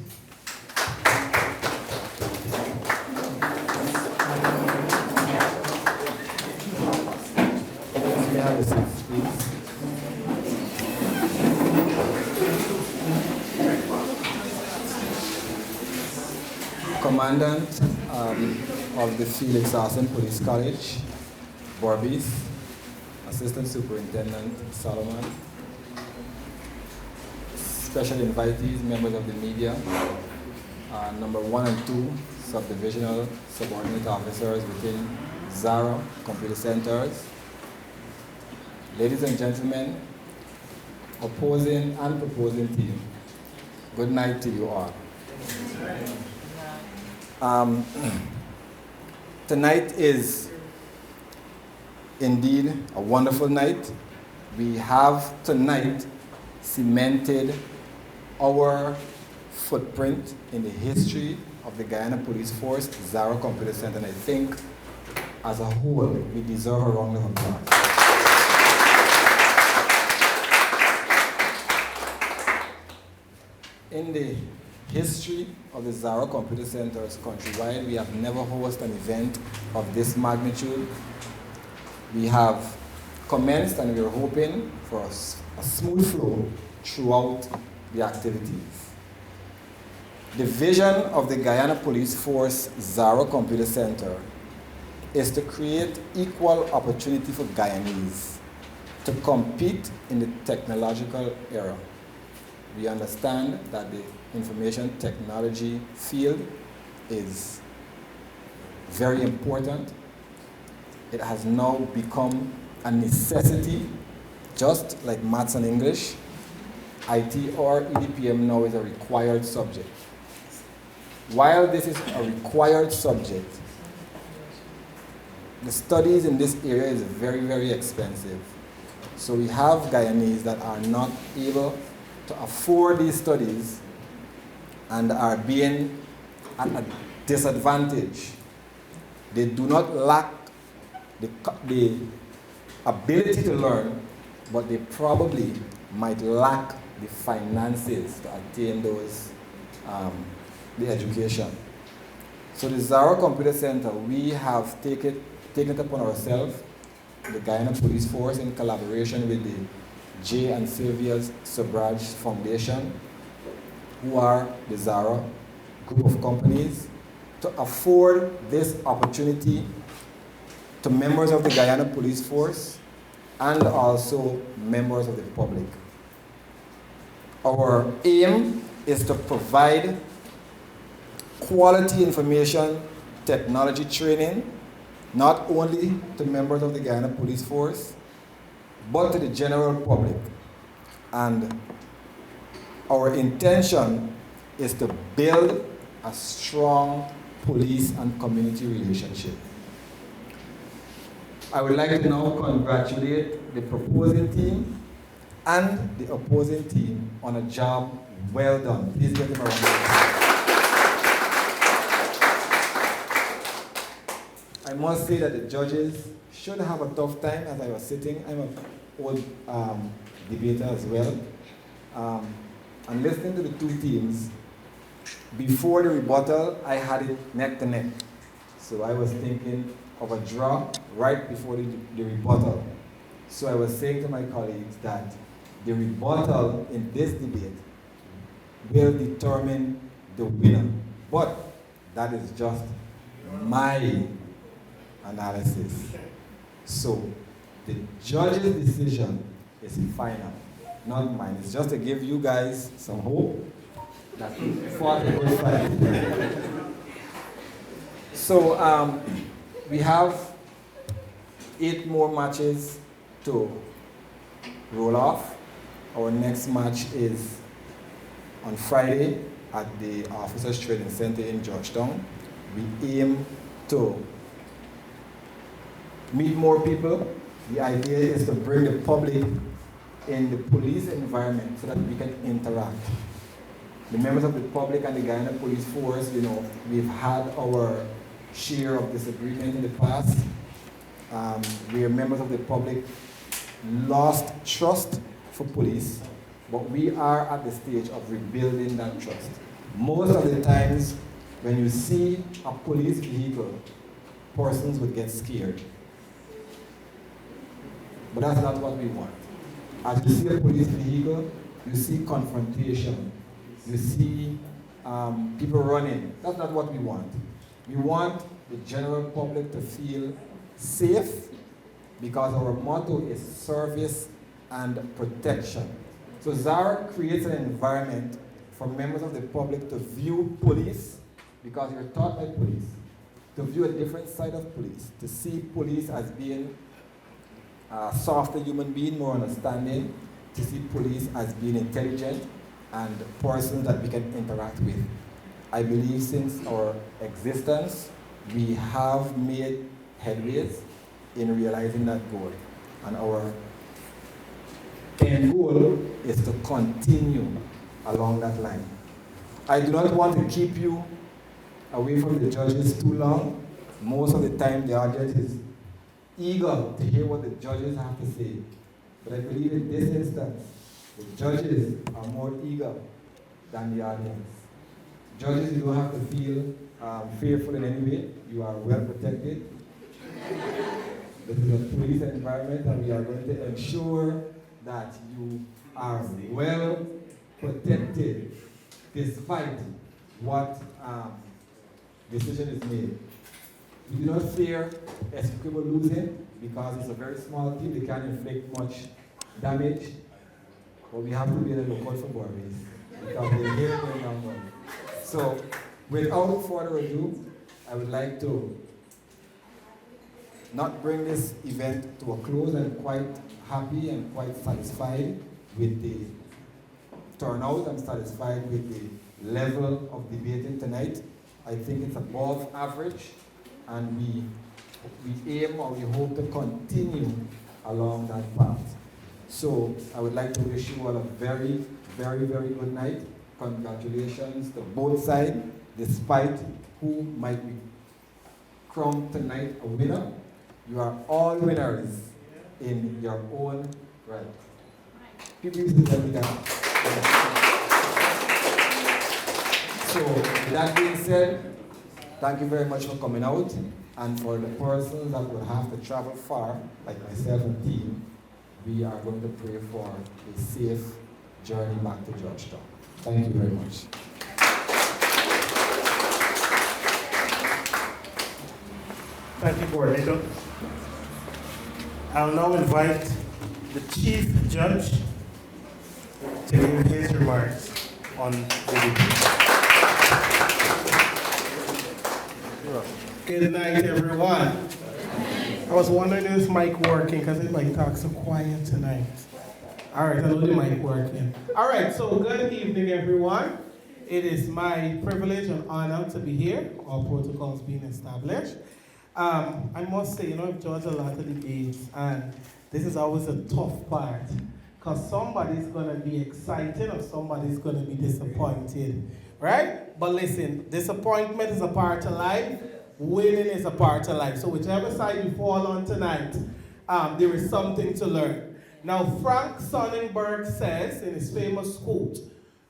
May I have a seat, please? Commandant of the Felix Arson Police College, Borbis, Assistant Superintendent Solomon, special invitees, members of the media, number 1 and 2 subdivisional subordinate officers within ZARA Computer Centers. Ladies and gentlemen, opposing and proposing team, good night to you all. Tonight is indeed a wonderful night. We have tonight cemented our footprint in the history of the Guyana Police Force, ZARA Computer Center, and I think as a whole, we deserve a round of applause. In the history of the ZARA Computer Centers countrywide, we have never hosted an event of this magnitude. We have commenced and we are hoping for a smooth flow throughout the activities. The vision of the Guyana Police Force ZARA Computer Center is to create equal opportunity for Guyanese to compete in the technological era. We understand that the information technology field is very important. It has now become a necessity, just like maths and English. IT or EDPM now is a required subject. While this is a required subject, the studies in this area is very, very expensive. So we have Guyanese that are not able to afford these studies and are being at a disadvantage. They do not lack the ability to learn, but they probably might lack the finances to attain those, the education. So the ZARA Computer Center, we have taken it upon ourselves, the Guyana Police Force in collaboration with the J. and Sylvia's Subraj Foundation, who are the ZARA group of companies, to afford this opportunity to members of the Guyana Police Force and also members of the public. Our aim is to provide quality information technology training not only to members of the Guyana Police Force, but to the general public. And our intention is to build a strong police and community relationship. I would like to now congratulate the proposing team and the opposing team on a job well done. Please give them a round of applause. I must say that the judges should have a tough time as I was sitting. I'm an old debater as well. And listening to the two teams, before the rebuttal, I had it neck to neck. So I was thinking of a draw right before the rebuttal. So I was saying to my colleagues that the rebuttal in this debate will determine the winner. But that is just my analysis. So the judge's decision is final, not mine. It's just to give you guys some hope that we fought a good fight. So we have 8 more matches to roll off. Our next match is on Friday at the Officers Training Center in Georgetown. We aim to meet more people. The idea is to bring the public in the police environment so that we can interact. The members of the public and the Guyana Police Force, we've had our share of disagreement in the past. Where members of the public lost trust for police, but we are at the stage of rebuilding that trust. Most of the times, when you see a police vehicle, persons would get scared. But that's not what we want. As you see a police vehicle, you see confrontation, you see people running. That's not what we want. We want the general public to feel safe, because our motto is service and protection. So ZARA creates an environment for members of the public to view police, because you're taught by police, to view a different side of police, to see police as being a softer human being, more understanding, to see police as being intelligent and persons that we can interact with. I believe since our existence, we have made headways in realizing that goal. And our end goal is to continue along that line. I do not want to keep you away from the judges too long. Most of the time, the audience is eager to hear what the judges have to say. But I believe in this instance, the judges are more eager than the audience. Judges, you don't have to feel fearful in any way. You are well protected. This is a police environment, and we are going to ensure that you are well protected despite what decision is made. We do not fear Essequibo losing, because it's a very small team. They can't inflict much damage. But we have to be on the lookout for Boris, because they're here going down one. So, without further ado, I would like to not bring this event to a close. I'm quite happy and quite satisfied with the turnout. I'm satisfied with the level of debating tonight. I think it's above average, and we aim, or we hope to continue along that path. So I would like to wish you all a very, very, very good night. Congratulations to both sides, despite who might be crowned tonight a winner. You are all winners in your own right. So, with that being said, thank you very much for coming out, and for the persons that will have to travel far, like myself and team, we are going to pray for a safe journey back to Georgetown. Thank you very much. Thank you, Coordinator. I'll now invite the Chief Judge to give his remarks on the debate. Good night, everyone. I was wondering if this mic working because it might talk so quiet tonight. All right, I know the mic working. All right, so good evening, everyone. It is my privilege and honor to be here, all protocols being established. I must say, I've judged a lot of debates, and this is always a tough part, because somebody's going to be excited or somebody's going to be disappointed, right? But listen, disappointment is a part of life, winning is a part of life. So whichever side you fall on tonight, there is something to learn. Now, Frank Sonnenberg says in his famous quote,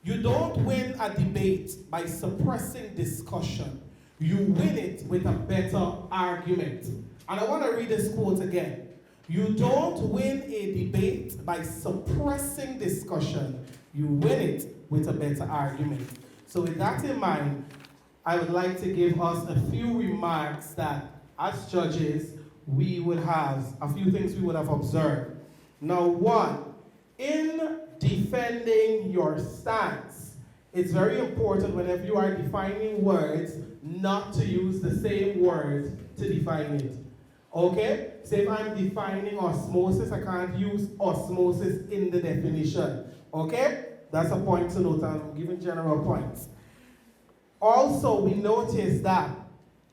"You don't win a debate by suppressing discussion. You win it with a better argument." And I want to read this quote again. You don't win a debate by suppressing discussion. You win it with a better argument. So with that in mind, I would like to give us a few remarks that, as judges, we would have, a few things we would have observed. Now, one, in defending your stance, it's very important whenever you are defining words not to use the same word to define it. Okay? Say if I'm defining osmosis, I can't use osmosis in the definition. Okay? That's a point to note, and I'm giving general points. Also, we noticed that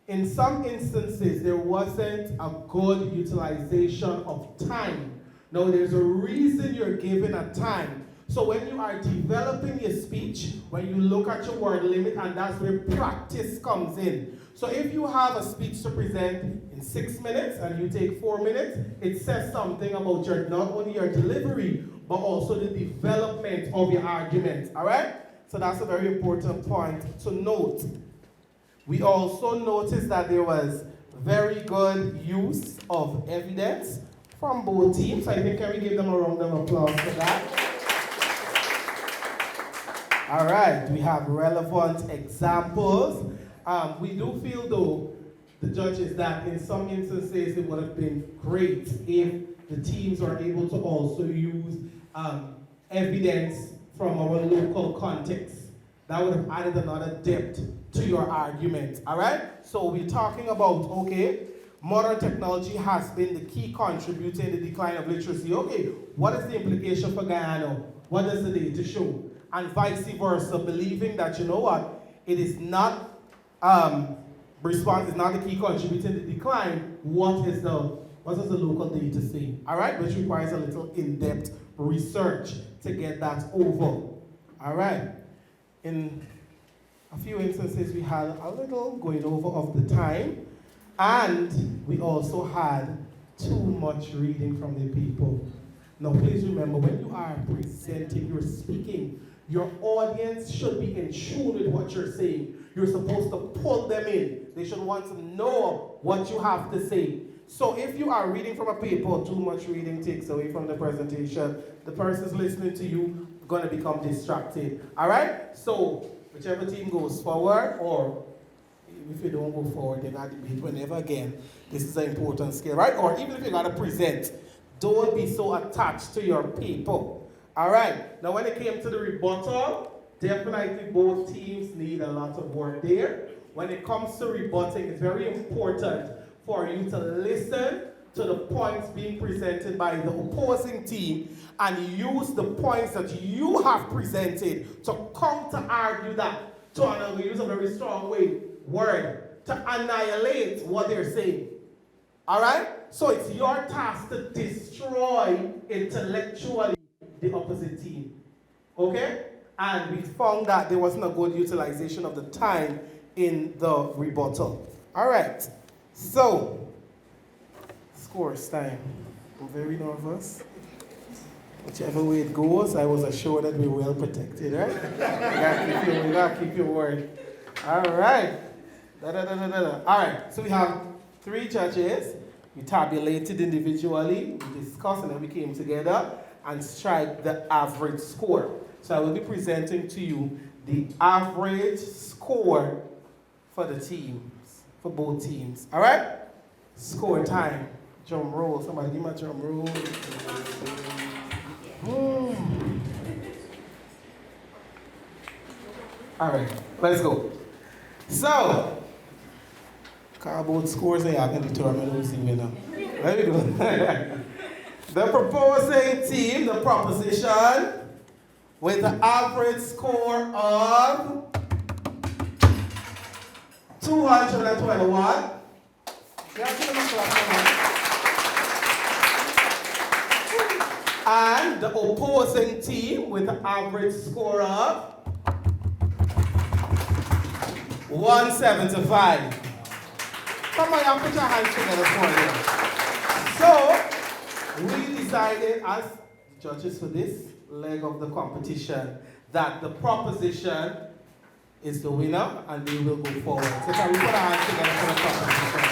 in some instances there wasn't a good utilization of time. Now, there's a reason you're given a time. So when you are developing your speech, when you look at your word limit, and that's where practice comes in. So if you have a speech to present in 6 minutes and you take 4 minutes, it says something about not only your delivery, but also the development of your argument, all right? So that's a very important point to note. We also noticed that there was very good use of evidence from both teams. I think can we give them a round of applause for that? All right, we have relevant examples. We do feel, though, the judges, that in some instances it would have been great if the teams are able to also use evidence from our local context. That would have added another depth to your argument, all right? So we're talking about, okay, modern technology has been the key contributor in the decline of literacy. Okay, what is the implication for Guyana? What does the data show? And vice versa, believing that, you know what, it is not, response is not the key contributor in the decline. What does the local data say? All right, which requires a little in-depth research to get that over. All right, in a few instances we had a little going over of the time, and we also had too much reading from the people. Now please remember, when you are presenting, you're speaking, your audience should be in tune with what you're saying. You're supposed to pull them in. They should want to know what you have to say. So if you are reading from a paper, too much reading takes away from the presentation. The person's listening to you going to become distracted. All right? So whichever team goes forward, or if you don't go forward, you got to debate whenever again. This is an important skill, right? Or even if you got to present, don't be so attached to your people. All right. Now, when it came to the rebuttal, definitely both teams need a lot of work there. When it comes to rebutting, it's very important for you to listen to the points being presented by the opposing team and use the points that you have presented to counter-argue that, to use a very strong word, to annihilate what they're saying. All right? So it's your task to destroy intellectually the opposite team. Okay? And we found that there wasn't a good utilization of the time in the rebuttal. All right. So, scores time. I'm very nervous. Whichever way it goes, I was assured that we're well protected, right? You gotta keep your word. All right. All right. So we have 3 judges. We tabulated individually, we discussed, and then we came together and strike the average score. So I will be presenting to you the average score for the teams, for both teams. All right? Score time. Drum roll. Somebody give me a drum roll. All right, let's go. So, cardboard scores and y'all can determine who's the winner. Very good. The proposing team, the proposition, with the average score of 221. And the opposing team with the average score of 175. Come on, y'all put your hands together for you. So, we decided as judges for this leg of the competition that the proposition is the winner and they will go forward. So can we put our hands together for the proposition?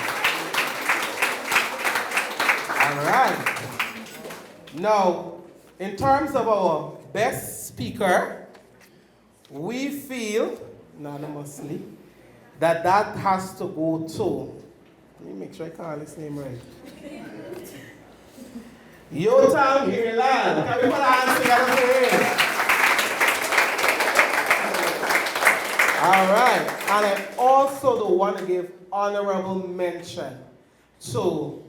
All right. Now, in terms of our best speaker, we feel unanimously that has to go to, let me make sure I call his name right. Yotam Hirilan. Can we put our hands together for him? All right. And I also do want to give honorable mention to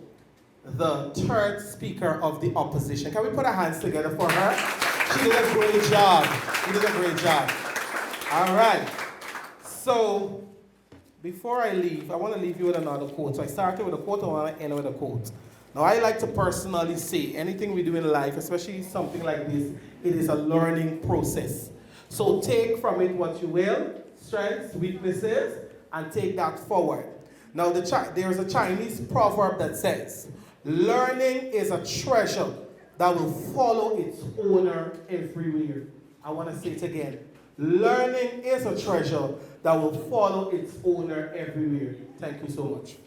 the third speaker of the opposition. Can we put our hands together for her? She did a great job. She did a great job. All right. So, before I leave, I want to leave you with another quote. So I started with a quote, I want to end with a quote. Now, I like to personally say, anything we do in life, especially something like this, it is a learning process. So take from it what you will, strengths, weaknesses, and take that forward. Now, there's a Chinese proverb that says, learning is a treasure that will follow its owner everywhere. I want to say it again. Learning is a treasure that will follow its owner everywhere. Thank you so much.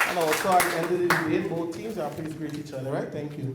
And also at the end of the debate, both teams are please greet each other, right? Thank you.